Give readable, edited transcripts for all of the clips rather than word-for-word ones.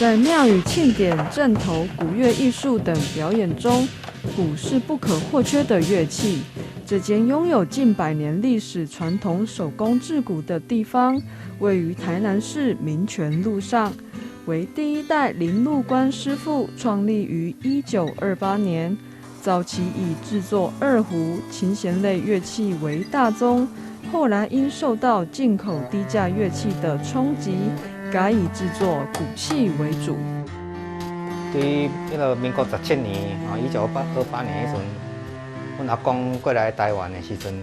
在庙宇庆典、阵头、鼓乐艺术等表演中，鼓是不可或缺的乐器。这间拥有近100年历史传统手工制鼓的地方，位于台南市民权路上，为第1代林禄官师傅创立于1928年。早期以制作二胡、琴弦类乐器为大宗，后来因受到进口低价乐器的冲击，改以制作鼓器为主。对迄个民国17年1928年迄阵，阮阿公过来台湾的时阵，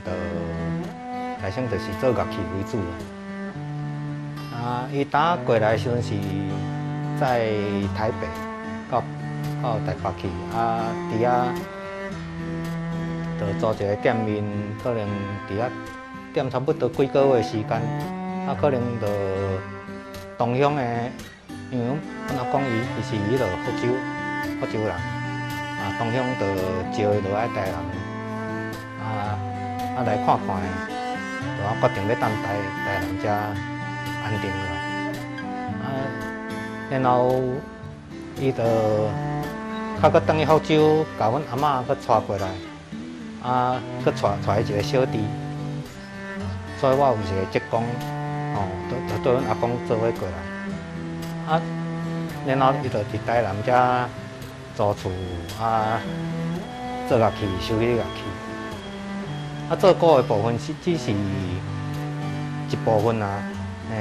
内省就是做乐器为主啦。伊当过来的时阵是在台北到台北去，伫遐就租一个店面，可能伫遐店差不多几个月的时间，可能就同乡的，因为阮阿公伊是迄落福州人，同乡就招伊落来台南，来看看的，就决定要等台南遮安定落，然后伊就搁转去福州，甲阮阿嬷搁带过来，搁带一个小弟，所以我有一个职工，就对阮阿公做伙过来，然后伊就伫台南遮租厝，做乐器，修理乐器，做鼓的部分只是一部分啦，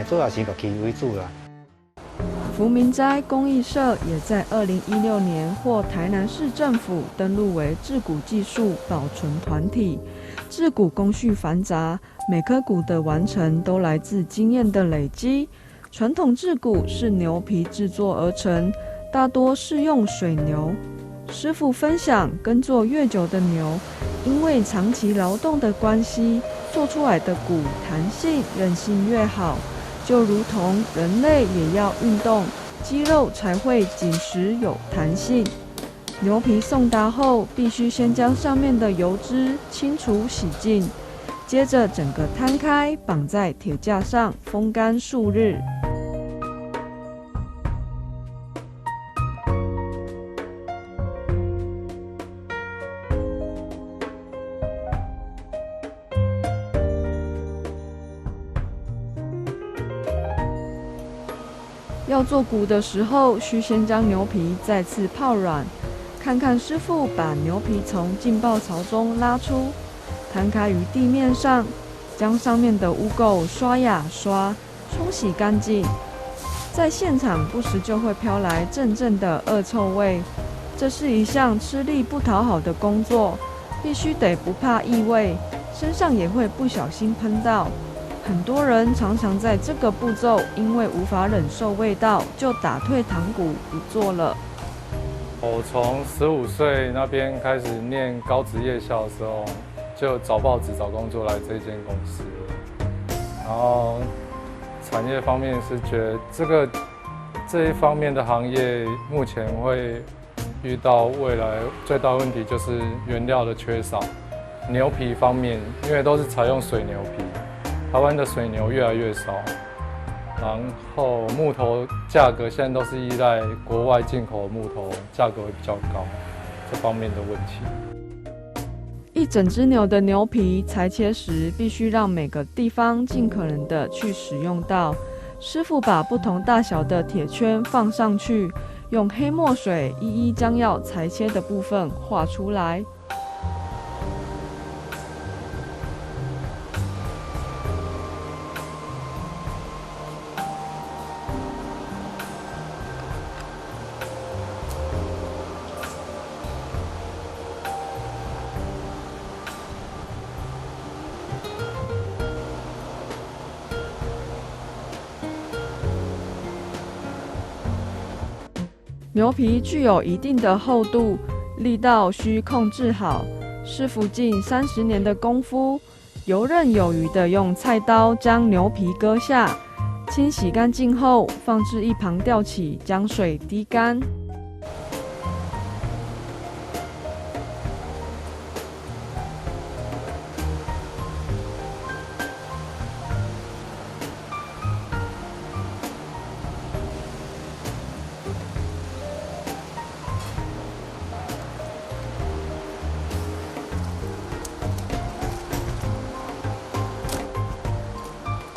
主要是乐器为主啦。福民斋公益社也在2016年获台南市政府登录为制鼓技术保存团体。制鼓工序繁杂，每颗鼓的完成都来自经验的累积。传统制鼓是牛皮制作而成，大多是用水牛。师傅分享，耕作越久的牛，因为长期劳动的关系，做出来的鼓弹性、韧性越好。就如同人类也要运动，肌肉才会紧实有弹性。牛皮送达后，必须先将上面的油脂清除洗净，接着整个摊开，绑在铁架上风干数日。要做鼓的时候，需先将牛皮再次泡软，看看师傅把牛皮从浸泡槽中拉出，摊开于地面上，将上面的污垢刷呀刷，冲洗干净。在现场不时就会飘来阵阵的恶臭味，这是一项吃力不讨好的工作，必须得不怕异味，身上也会不小心喷到。很多人常常在这个步骤，因为无法忍受味道，就打退堂鼓不做了。我从15岁那边开始念高职夜校的时候，就找报纸找工作来这间公司。然后产业方面是觉得这一方面的行业目前会遇到未来最大的问题就是原料的缺少。牛皮方面，因为都是采用水牛皮。台湾的水牛越来越少，然后木头价格现在都是依赖国外进口的木头，价格会比较高，这方面的问题。一整只牛的牛皮裁切时，必须让每个地方尽可能的去使用到。师傅把不同大小的铁圈放上去，用黑墨水一一将要裁切的部分画出来。牛皮具有一定的厚度，力道需控制好。师傅近30年的功夫，游刃有余地用菜刀将牛皮割下，清洗干净后放置一旁吊起，将水滴干。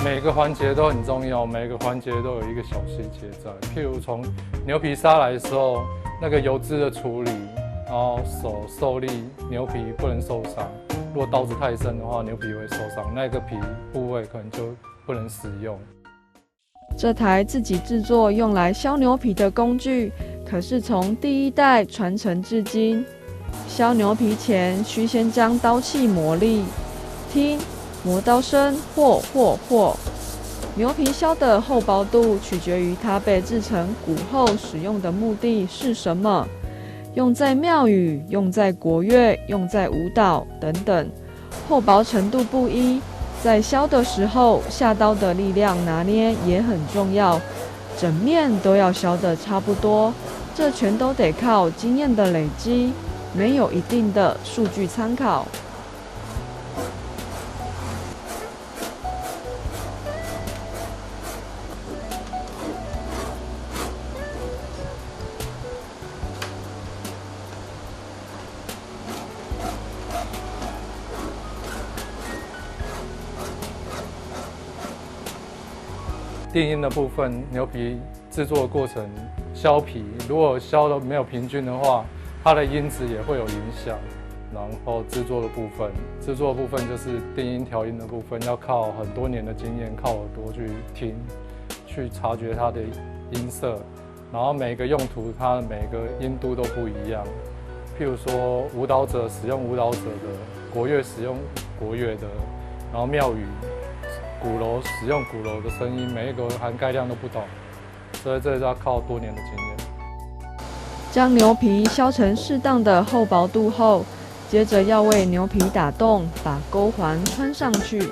每个环节都很重要，每个环节都有一个小细节在。譬如从牛皮杀来的时候，那个油脂的处理，然后手受力，牛皮不能受伤。如果刀子太深的话，牛皮会受伤，那个皮部位可能就不能使用。这台自己制作用来削牛皮的工具，可是从第一代传承至今。削牛皮前，需先将刀器磨砺，听磨刀声，嚯嚯嚯。牛皮削的厚薄度取决于它被制成骨后使用的目的是什么，用在庙宇、用在国乐、用在舞蹈等等，厚薄程度不一。在削的时候，下刀的力量拿捏也很重要，整面都要削得差不多，这全都得靠经验的累积，没有一定的数据参考。定音的部分，牛皮制作的过程，削皮如果削的没有平均的话，它的音质也会有影响。然后制作的部分就是定音调音的部分，要靠很多年的经验，靠耳朵去听，去察觉它的音色。然后每个用途，它的每个音度都不一样。譬如说，舞蹈者使用舞蹈者的，国乐使用国乐的，然后庙宇。鼓楼使用鼓楼的声音，每一个涵盖量都不同，所以这就要靠多年的经验。将牛皮削成适当的厚薄度后，接着要为牛皮打洞，把钩环穿上去。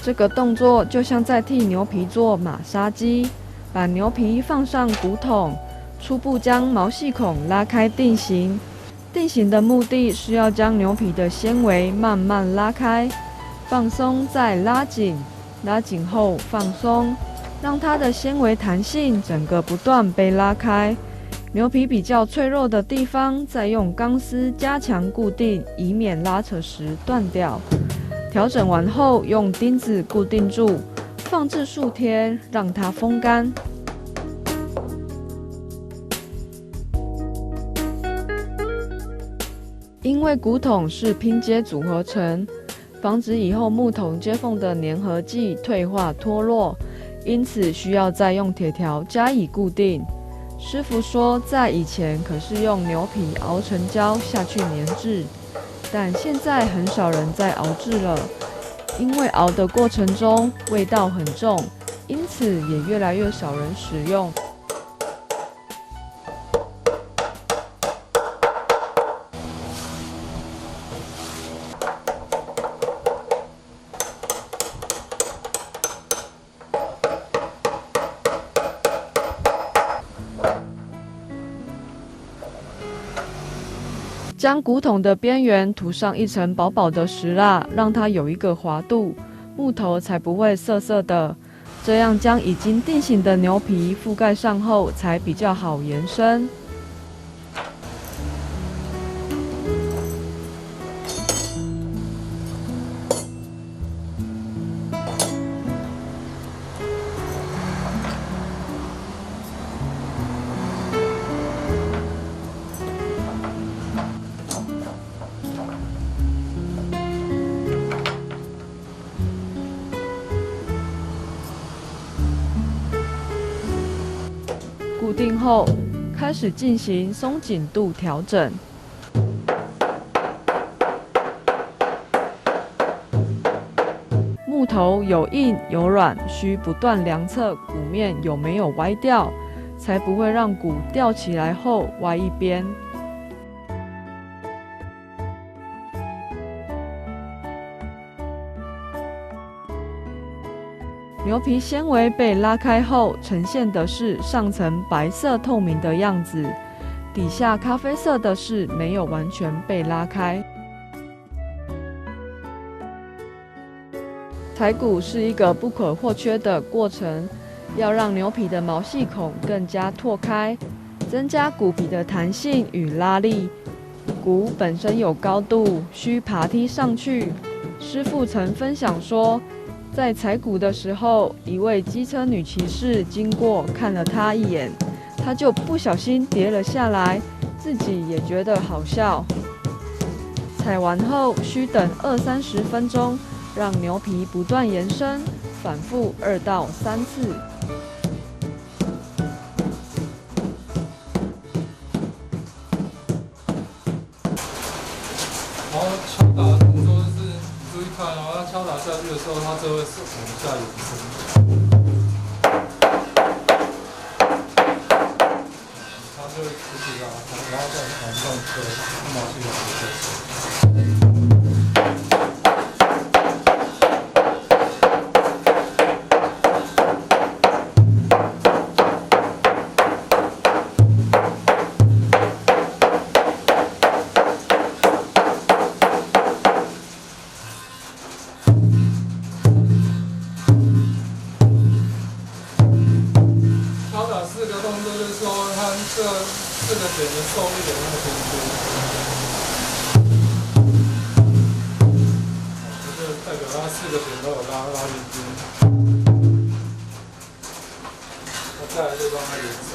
这个动作就像在替牛皮做马杀鸡，把牛皮放上骨筒，初步将毛细孔拉开定型。定型的目的是要将牛皮的纤维慢慢拉开，放松再拉紧，拉紧后放松，让它的纤维弹性整个不断被拉开。牛皮比较脆弱的地方，再用钢丝加强固定，以免拉扯时断掉。调整完后，用钉子固定住，放置数天，让它风干。因为骨筒是拼接组合成，防止以后木头接缝的粘合剂退化脱落，因此需要再用铁条加以固定。师傅说，在以前可是用牛皮熬成胶下去粘制。但现在很少人在熬制了，因为熬的过程中味道很重，因此也越来越少人使用。将骨筒的边缘涂上一层薄薄的石蜡，让它有一个滑度，木头才不会涩涩的。这样将已经定型的牛皮覆盖上后，才比较好延伸。固定后，开始进行松紧度调整。木头有硬有软，需不断量测骨面有没有歪掉，才不会让骨吊起来后歪一边。牛皮纤维被拉开后，呈现的是上层白色透明的样子，底下咖啡色的是没有完全被拉开。裁骨是一个不可或缺的过程，要让牛皮的毛细孔更加拓开，增加骨皮的弹性与拉力。骨本身有高度，需爬梯上去。师傅曾分享说，在裁骨的时候，一位机车女骑士经过看了他一眼，他就不小心跌了下来，自己也觉得好笑。裁完后需等20-30分钟，让牛皮不断延伸，反复2到3次。然后敲打的动作就是你注意看哦，它敲打下去的时候，它就会往下延伸，它就会持续拉开，然后再往上推，毛细孔就结束。4个动作就是说，它这4个点的受力点那么平均，这就代表它4个点都有拉进去。那再来就让它延伸。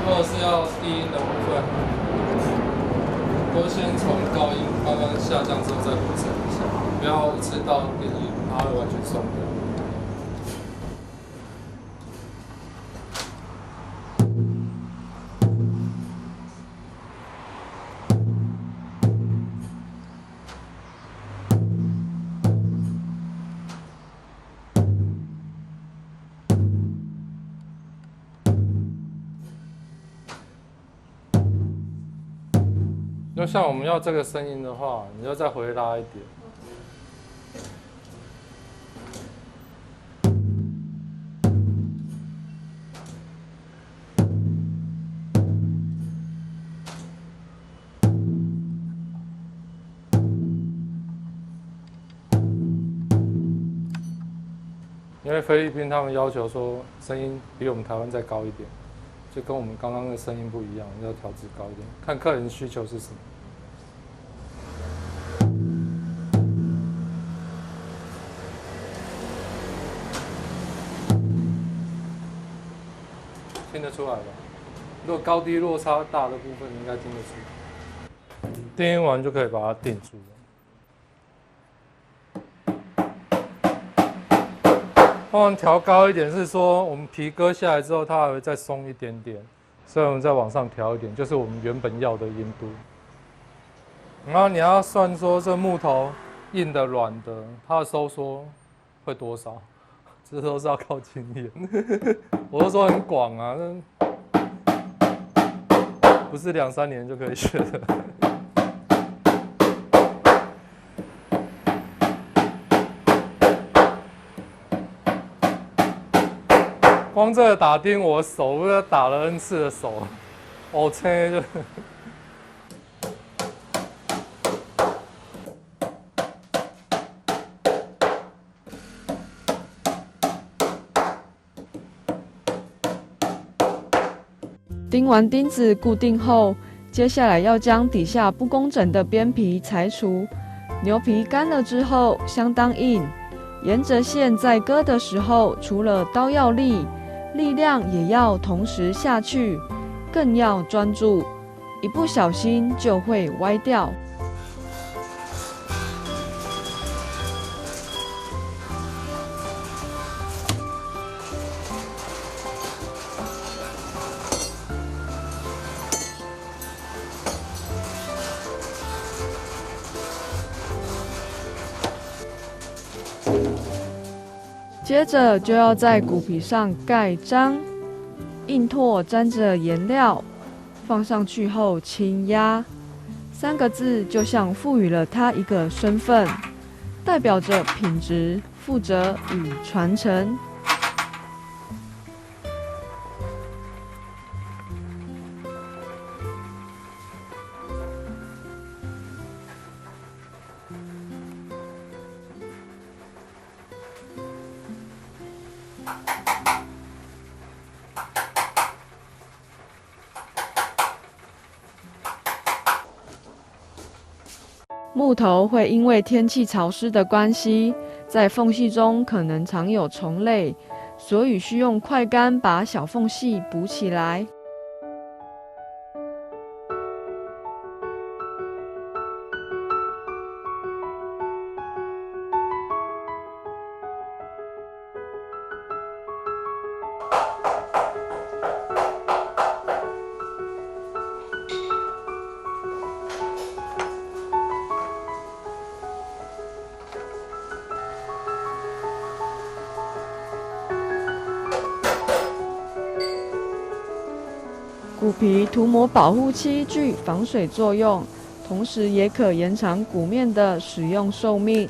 如果是要低音的部分，都先从高音慢慢下降之后再回升一下，不要一次到低音，它会完全松掉。就像我们要这个声音的话，你就再回拉一点。因为菲律宾他们要求说声音比我们台湾再高一点，就跟我们刚刚的声音不一样，要调制高一点，看客人需求是什么。听得出来吧？如果高低落差大的部分，你应该听得出。定音完就可以把它定住了。通常调高一点是说，我们皮割下来之后，它还会再松一点点，所以我们再往上调一点，就是我们原本要的音度。然后你要算说这木头硬的、软的，它的收缩会多少，这都是要靠经验。我都说很广啊，不是2-3年就可以学的。光这个打钉，我手都打了 N 次的手，我切就。钉完钉子固定后，接下来要将底下不工整的边皮裁除。牛皮干了之后相当硬，沿着线在割的时候，除了刀要利，力量也要同时下去，更要专注，一不小心就会歪掉。接着就要在骨皮上盖章，硬拓沾着颜料，放上去后轻压，3个字就像赋予了它一个身份，代表着品质、负责与传承。木头会因为天气潮湿的关系，在缝隙中可能藏有虫类，所以需用快干把小缝隙补起来。骨皮涂抹保护漆具防水作用，同时也可延长骨面的使用寿命。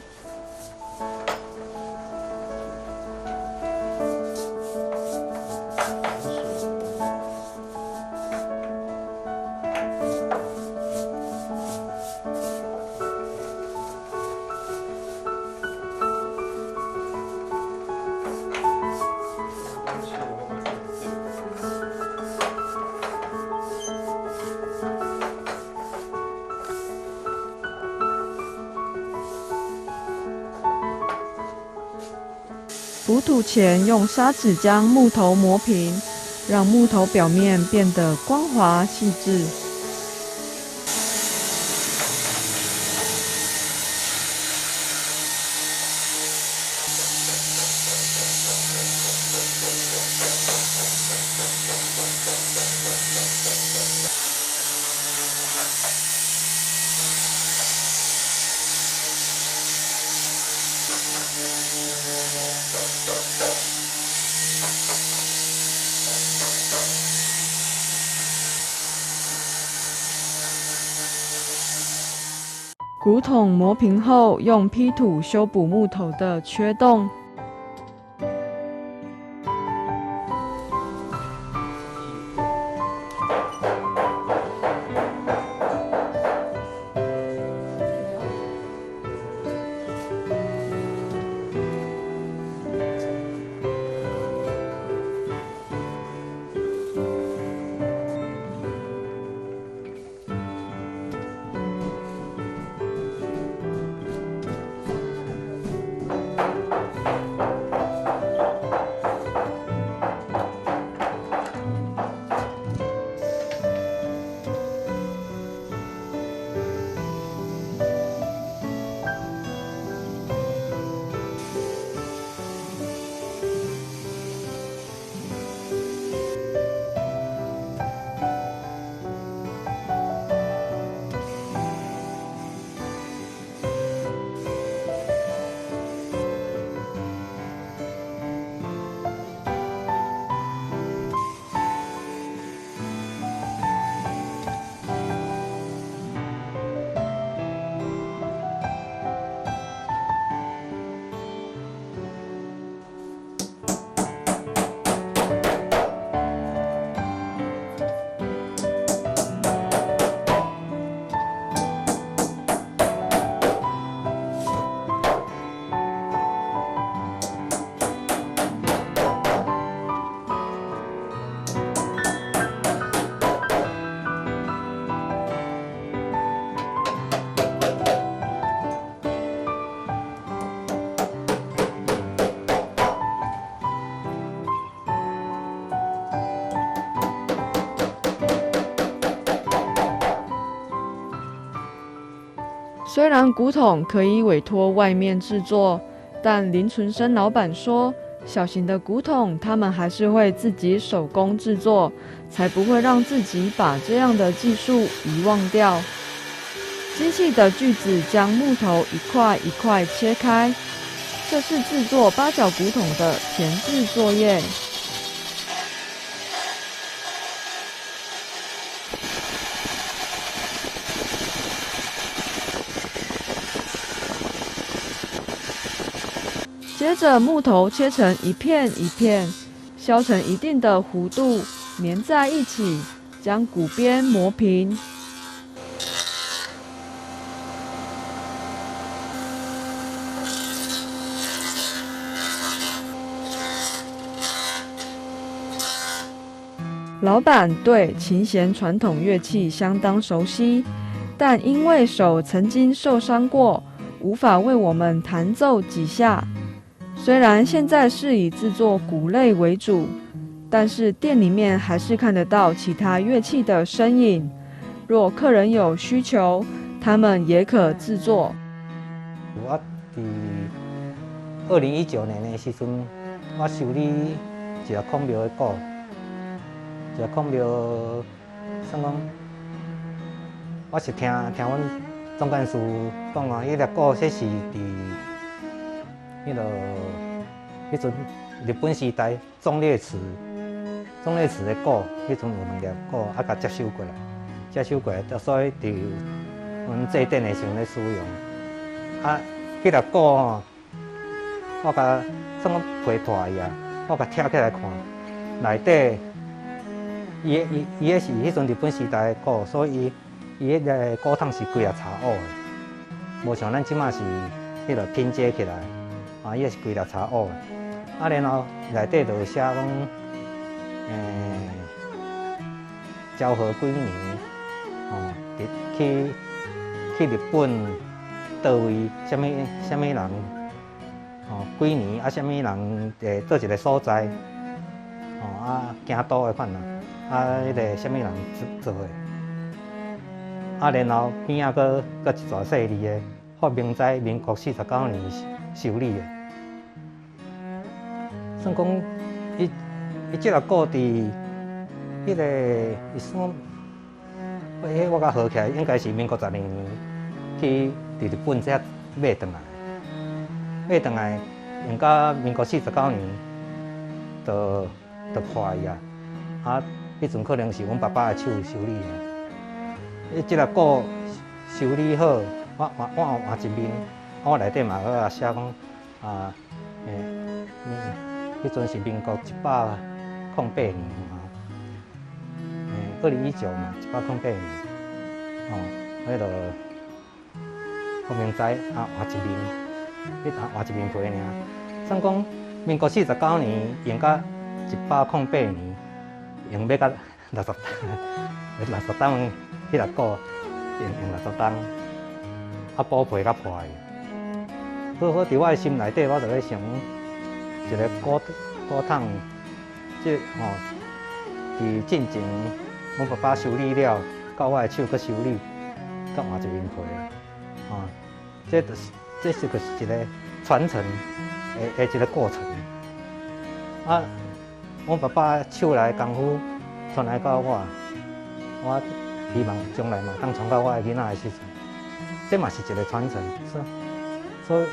补土前，用砂纸将木头磨平，让木头表面变得光滑细致。骨筒磨平后，用坯土修补木头的缺洞。虽然骨筒可以委托外面制作，但林纯生老板说，小型的骨筒他们还是会自己手工制作，才不会让自己把这样的技术遗忘掉。精细的锯子将木头一块一块切开，这是制作八角古董的前置作业。接着木头切成一片一片，削成一定的弧度，粘在一起，将骨边磨平。老板对琴弦传统乐器相当熟悉，但因为手曾经受伤过，无法为我们弹奏几下。虽然现在是以制作鼓类为主，但是店里面还是看得到其他乐器的身影。若客人有需求，他们也可制作。我伫2019年的时阵，我修理一个孔庙的鼓。一个孔庙，算讲，我是听阮总干事讲啊，迄个鼓这是伫迄阵日本时代忠烈祠的鼓，迄阵有2粒鼓啊，甲接收过来，所以伫阮祭典的时阵咧使用。啊，迄粒鼓吼，我甲算讲批脱伊啊，我甲拆起来看，内底。伊个是迄阵日本时代的鼓，所以伊迄个鼓筒是规粒柴乌的，无像咱即马是迄个拼接起来，啊，伊个是规粒柴乌的。啊，然后内底就写讲，昭和几年，哦，去日本倒位，什么人，哦，几年啊，什么人倒一个所在，哦啊，京都的款啊。啊，迄个什么人做的？啊，然后边仔搁一撮细字的，发明在民国49年修理的。算讲，伊即个鼓伫迄个，伊算，我甲学起来应该是民国12年去伫日本才买转来，用到民国49年就破去啊。啊，迄阵可能是阮爸爸的手修理的。即个鼓修理好，我换一面，我内底嘛搁写讲啊，迄阵是民国108年嘛，2019嘛，108年，哦，迄个发明在啊换一面，换一面皮尔。算讲民国49年用到108年。用要到60担迄个鼓，用60担，啊补皮甲破去。好伫我的心内底，我就咧想，一个鼓筒，即伫进前，阮爸爸修理了，到我的手搁修理，搁换一面皮，这是一个传承的一个过程。啊。阮爸爸手内功夫传来到我希望将来嘛当传到我的囡仔的时阵，这嘛是一个传承，所以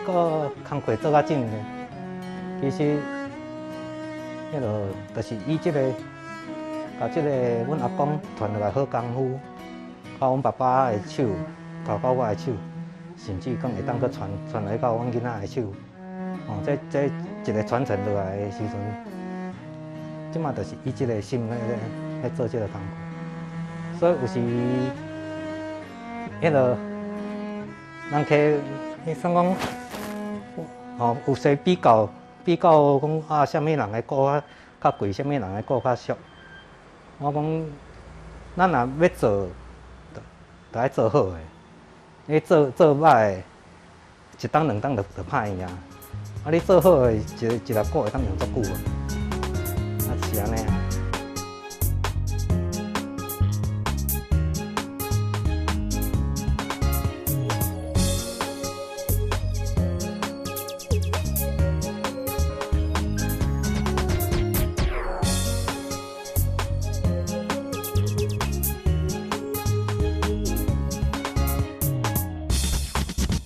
个工课做较紧的，其实迄落就是以这个，甲这个阮阿公传落来好功夫，到阮爸爸的手，到我的手，甚至讲会当搁传来到阮囡仔的手，哦，这一个传承落来的时阵。即马就是以即个心来做即个工课，所以有时迄落人客，你算讲，哦，有时比较讲啊，什么人的鼓较贵，什么人的鼓较俗。我讲，咱若要做，就爱做好的。你做歹的，一档两档就歹去啊。啊，你做好的，一个鼓会当用足久啊。是安尼啊。